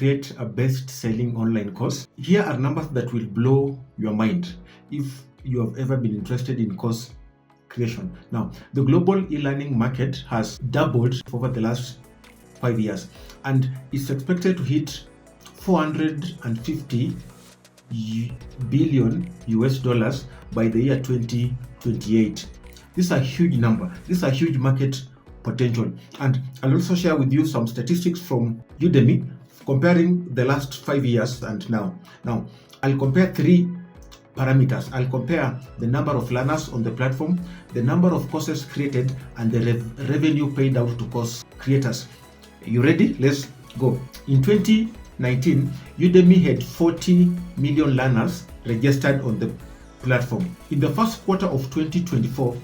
create a best-selling online course? Here are numbers that will blow your mind if you have ever been interested in course creation. Now, the global e-learning market has doubled over the last 5 years and is expected to hit 450 billion US dollars by the year 2028. This is a huge number. This is a huge market potential. And I'll also share with you some statistics from Udemy comparing the last 5 years and now. Now, I'll compare 3 parameters. I'll compare the number of learners on the platform, the number of courses created, and the revenue paid out to course creators. You ready? Let's go. In 2019, Udemy had 40 million learners registered on the platform. In the first quarter of 2024,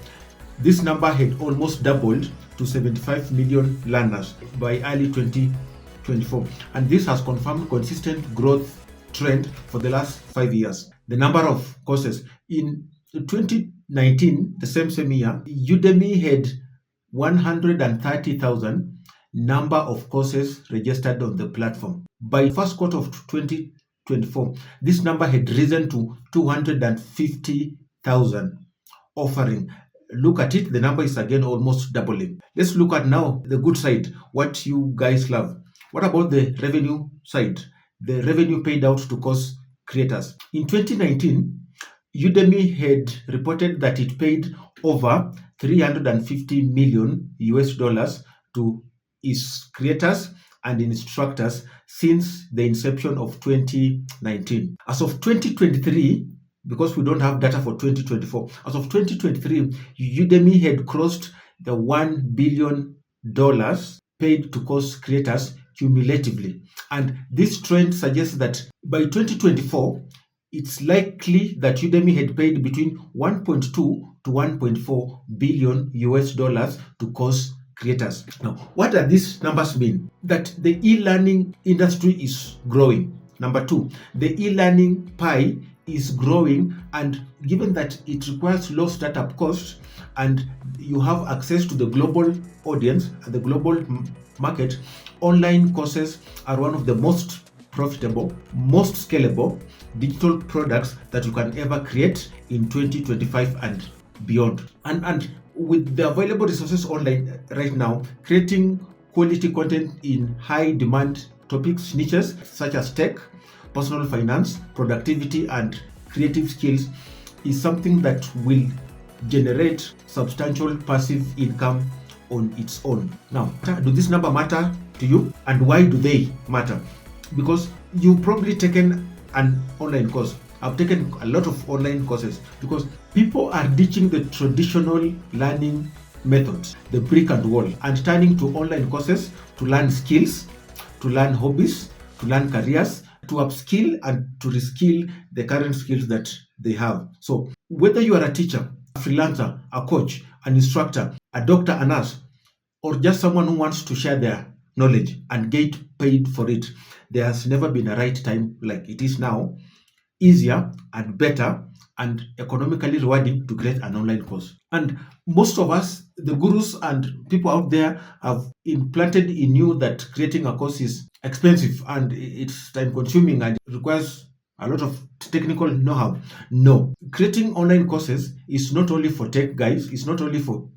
this number had almost doubled to 75 million learners by early 2024. And this has confirmed consistent growth trend for the last 5 years. The number of courses in 2019, the same year, Udemy had 130,000 number of courses registered on the platform. By first quarter of 2024, this number had risen to 250,000 offering. Look at it, the number is again almost doubling. Let's look at now the good side, what you guys love. What about the revenue side? The revenue paid out to course creators. In 2019, Udemy had reported that it paid over 350 million US dollars to its creators and instructors since the inception of 2019. As of 2023, because we don't have data for 2024, as of 2023, Udemy had crossed the $1 billion paid to course creators cumulatively. And this trend suggests that by 2024, it's likely that Udemy had paid between 1.2 to 1.4 billion US dollars to course creators. Now, what do these numbers mean? That the e-learning industry is growing. Number 2, the e-learning pie is growing, and given that it requires low startup costs and you have access to the global audience and the global market, online courses are one of the most profitable, most scalable digital products that you can ever create in 2025 and beyond. And with the available resources online right now, creating quality content in high demand topics, niches such as tech, personal finance, productivity, and creative skills is something that will generate substantial passive income on its own. Now, do this number matter to you, and why do they matter? Because you've probably taken an online course. I've taken a lot of online courses because people are ditching the traditional learning methods, the brick and wall, and turning to online courses to learn skills, to learn hobbies, to learn careers, to upskill and to reskill the current skills that they have. So whether you are a teacher, a freelancer, a coach, an instructor, a doctor, a nurse, or just someone who wants to share their knowledge and get paid for it, there has never been a right time like it is now, easier and better and economically rewarding to create an online course. And most of us, the gurus and people out there, have implanted in you that creating a course is expensive and it's time consuming and it requires a lot of technical know-how. No, creating online courses is not only for tech guys, it's not only for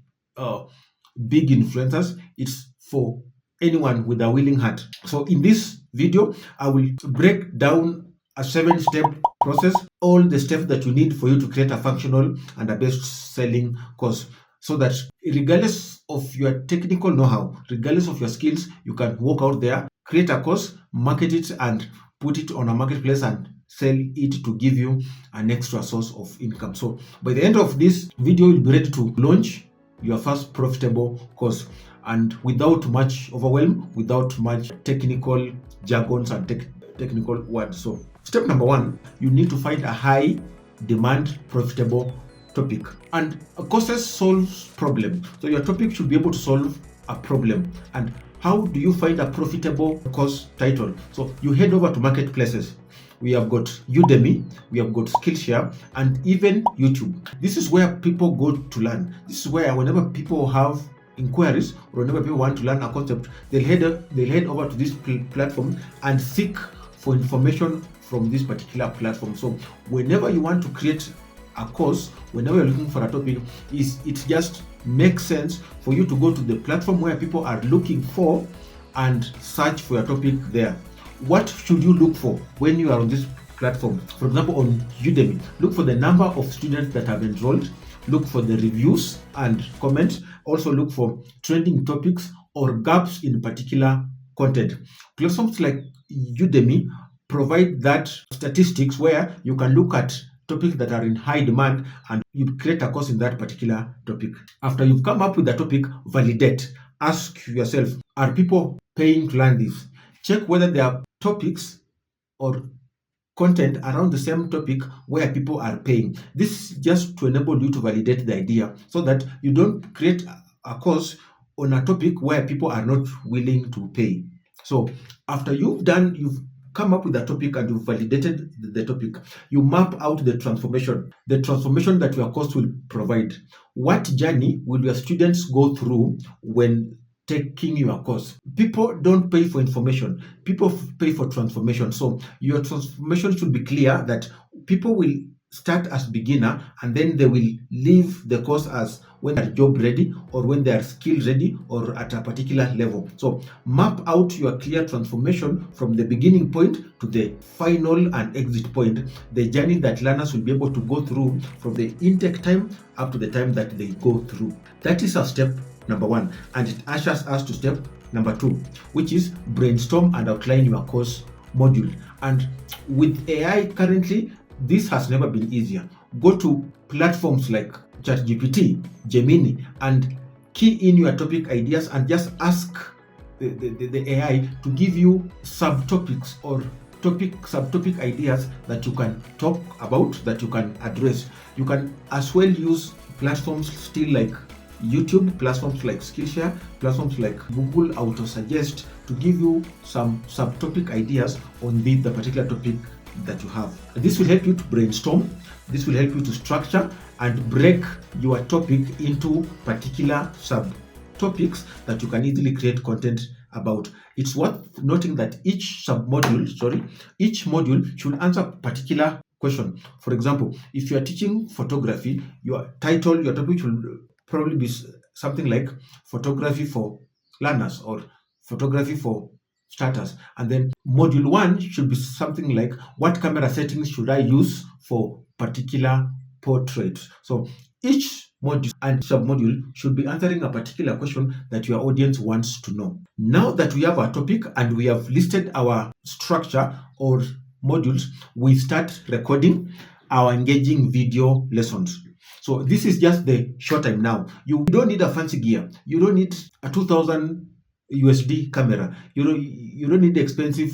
big influencers, it's for anyone with a willing heart. So in this video, I will break down a 7-step process, all the steps that you need for you to create a functional and a best-selling course, so that regardless of your technical know-how, regardless of your skills, you can walk out there, create a course, market it, and put it on a marketplace and sell it to give you an extra source of income. So by the end of this video, you'll be ready to launch your first profitable course, and without much overwhelm, without much technical jargons and technical words. So step number 1, you need to find a high demand profitable topic. And courses solves problem. So your topic should be able to solve a problem. And how do you find a profitable course title? So you head over to marketplaces. We have got Udemy, we have got Skillshare, and even YouTube. This is where people go to learn. This is where whenever people have inquiries, or whenever people want to learn a concept, they'll head over to this platform and seek for information from this particular platform. So whenever you want to create a course, whenever you're looking for a topic, it just makes sense for you to go to the platform where people are looking for and search for your topic there. What should you look for when you are on this platform? For example, on Udemy, look for the number of students that have enrolled, look for the reviews and comments, also look for trending topics or gaps in particular content. Platforms like Udemy provide that statistics where you can look at topics that are in high demand and you create a course in that particular topic. After you've come up with the topic, validate. Ask yourself, are people paying to learn this? Check whether there are topics or content around the same topic where people are paying. This is just to enable you to validate the idea so that you don't create a course on a topic where people are not willing to pay. So after you've come up with a topic and you've validated the topic, you map out the transformation that your course will provide. What journey will your students go through when taking your course? People don't pay for information, people pay for transformation. So your transformation should be clear that people will start as beginner and then they will leave the course as when they're job ready or when they are skill ready or at a particular level. So map out your clear transformation from the beginning point to the final and exit point, the journey that learners will be able to go through from the intake time up to the time that they go through. That is our step number 1, and it ushers us to step number 2, which is brainstorm and outline your course module. And with AI currently, this has never been easier. Go to platforms like ChatGPT, Gemini, and key in your topic ideas and just ask the AI to give you subtopics or subtopic ideas that you can talk about, that you can address. You can as well use platforms still like YouTube, platforms like Skillshare, platforms like Google Autosuggest to give you some subtopic ideas on the particular topic that you have. This will help you to brainstorm, this will help you to structure and break your topic into particular subtopics that you can easily create content about. It's worth noting that each module should answer a particular question. For example, if you are teaching photography, your topic should probably be something like photography for learners or photography for starters. And then module 1 should be something like, what camera settings should I use for particular portrait? So each module and submodule should be answering a particular question that your audience wants to know. Now that we have our topic and we have listed our structure or modules, we start recording our engaging video lessons. So this is just the short time now. You don't need a fancy gear. You don't need a 2000 USD camera. You don't need expensive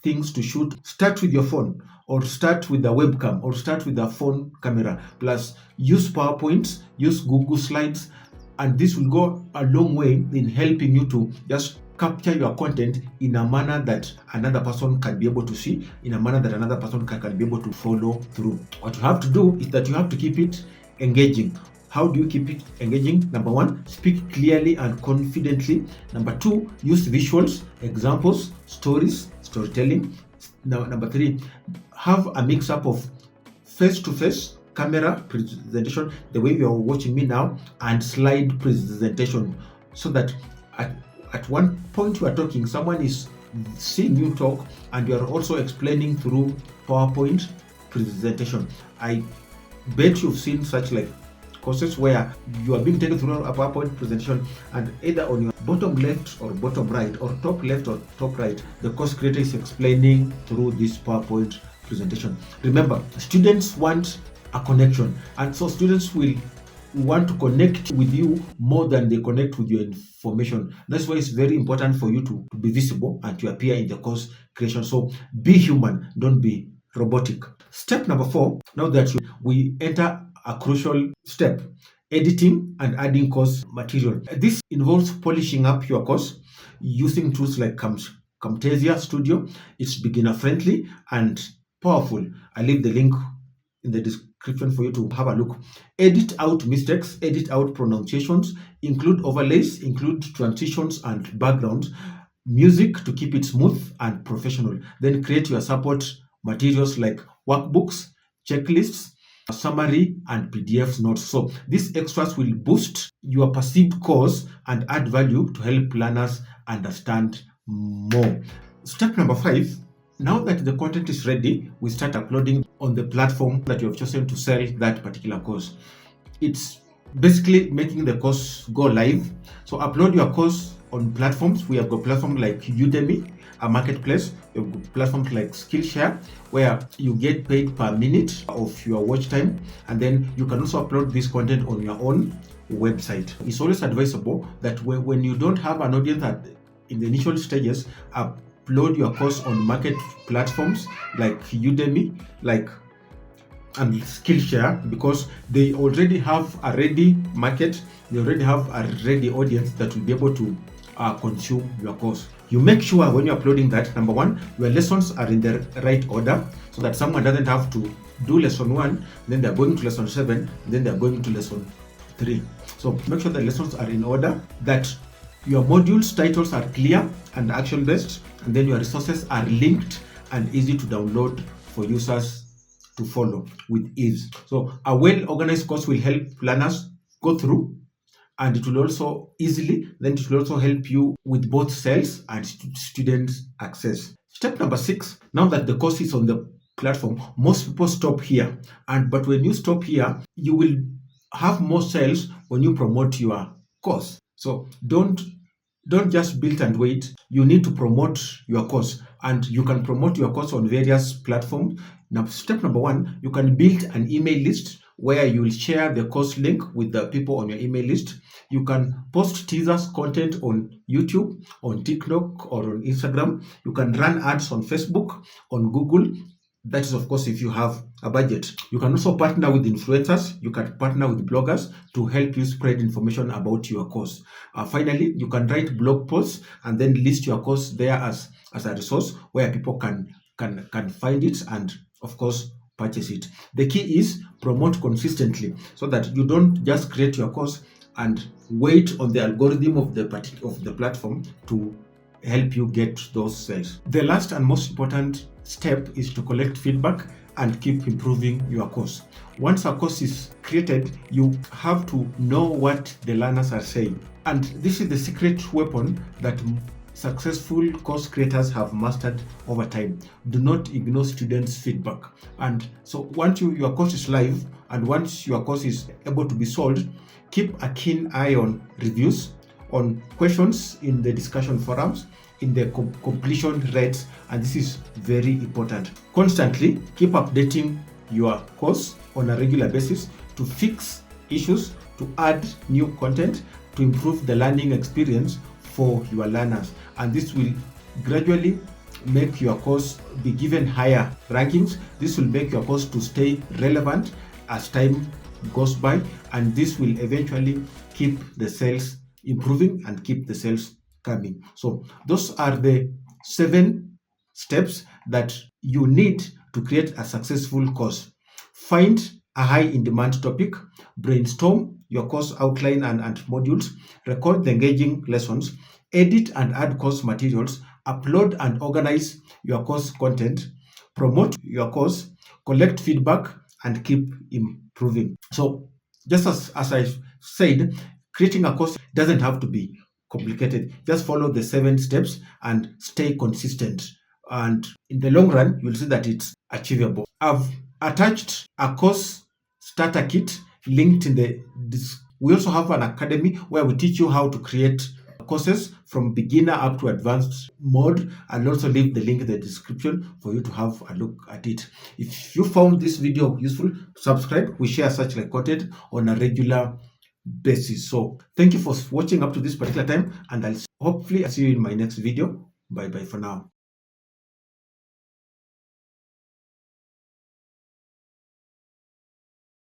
things to shoot. Start with your phone, or start with a webcam, or start with a phone camera. Plus use PowerPoint, use Google Slides, and this will go a long way in helping you to just capture your content in a manner that another person can be able to see, in a manner that another person can be able to follow through. What you have to do is that you have to keep it engaging. How do you keep it engaging? Number 1, speak clearly and confidently. Number 2, use visuals, examples, stories, storytelling. Now, number 3, have a mix-up of face-to-face camera presentation, the way you are watching me now, and slide presentation, so that at one point you are talking, someone is seeing you talk, and you are also explaining through PowerPoint presentation. I bet you've seen such like courses where you are being taken through a PowerPoint presentation, and either on your bottom left or bottom right or top left or top right, the course creator is explaining through this PowerPoint presentation. Remember, students want a connection, and so students will want to connect with you more than they connect with your information. That's why it's very important for you to be visible and to appear in the course creation. So be human, don't be robotic. Step number 4, now that we enter a crucial step, editing and adding course material. This involves polishing up your course using tools like Camtasia Studio. It's beginner friendly and powerful. I leave the link in the description for you to have a look. Edit out mistakes, edit out pronunciations, include overlays, include transitions and backgrounds, music to keep it smooth and professional. Then create your support materials like workbooks, checklists, a summary, and PDFs notes. So these extras will boost your perceived course and add value to help learners understand more. Step number 5, now that the content is ready, we start uploading on the platform that you have chosen to sell that particular course. It's basically making the course go live. So upload your course on platforms. We have got platforms like Udemy, a marketplace. We have got platforms like Skillshare, where you get paid per minute of your watch time, and then you can also upload this content on your own website. It's always advisable that when you don't have an audience in the initial stages, upload your course on market platforms like Udemy, and Skillshare, because they already have a ready market, they already have a ready audience that will be able to consume your course. You make sure when you're uploading that, number 1, your lessons are in the right order, so that someone doesn't have to do lesson 1, then they're going to lesson 7, then they're going to lesson 3. So make sure the lessons are in order, that your modules titles are clear and action based, and then your resources are linked and easy to download for users to follow with ease. So a well-organized course will help learners go through, and it will also help you with both sales and students access. Step number 6, now that the course is on the platform, most people stop here, but when you stop here, you will have more sales when you promote your course. So don't just build and wait. You need to promote your course, and you can promote your course on various platforms. Now, step number 1, you can build an email list where you will share the course link with the people on your email list. You can post teasers content on YouTube, on TikTok, or on Instagram. You can run ads on Facebook, on Google. That is, of course, if you have a budget. You can also partner with influencers. You can partner with bloggers to help you spread information about your course. Finally, you can write blog posts and then list your course there as a resource where people can find it and, of course, purchase it. The key is promote consistently, so that you don't just create your course and wait on the algorithm of the platform to help you get those sales. The last and most important step is to collect feedback and keep improving your course. Once a course is created, you have to know what the learners are saying. And this is the secret weapon that successful course creators have mastered over time. Do not ignore students' feedback. And so once your course is live and once your course is able to be sold, keep a keen eye on reviews, on questions in the discussion forums, in the completion rates, and this is very important. Constantly keep updating your course on a regular basis to fix issues, to add new content, to improve the learning experience for your learners. And this will gradually make your course be given higher rankings. This will make your course to stay relevant as time goes by, and this will eventually keep the sales improving and keep the sales coming. So those are the 7 steps that you need to create a successful course. Find a high in demand topic, brainstorm your course outline and modules, record the engaging lessons, edit and add course materials, upload and organize your course content, promote your course, collect feedback, and keep improving. So just as I said, creating a course doesn't have to be complicated. Just follow the 7 steps and stay consistent. And in the long run, you'll see that it's achievable. I've attached a course starter kit linked in this. We also have an academy where we teach you how to create courses from beginner up to advanced mode, and also leave the link in the description for you to have a look at it. If you found this video useful, subscribe. We share such like content on a regular basis. So thank you for watching up to this particular time, and I'll hopefully see you in my next video. Bye bye for now.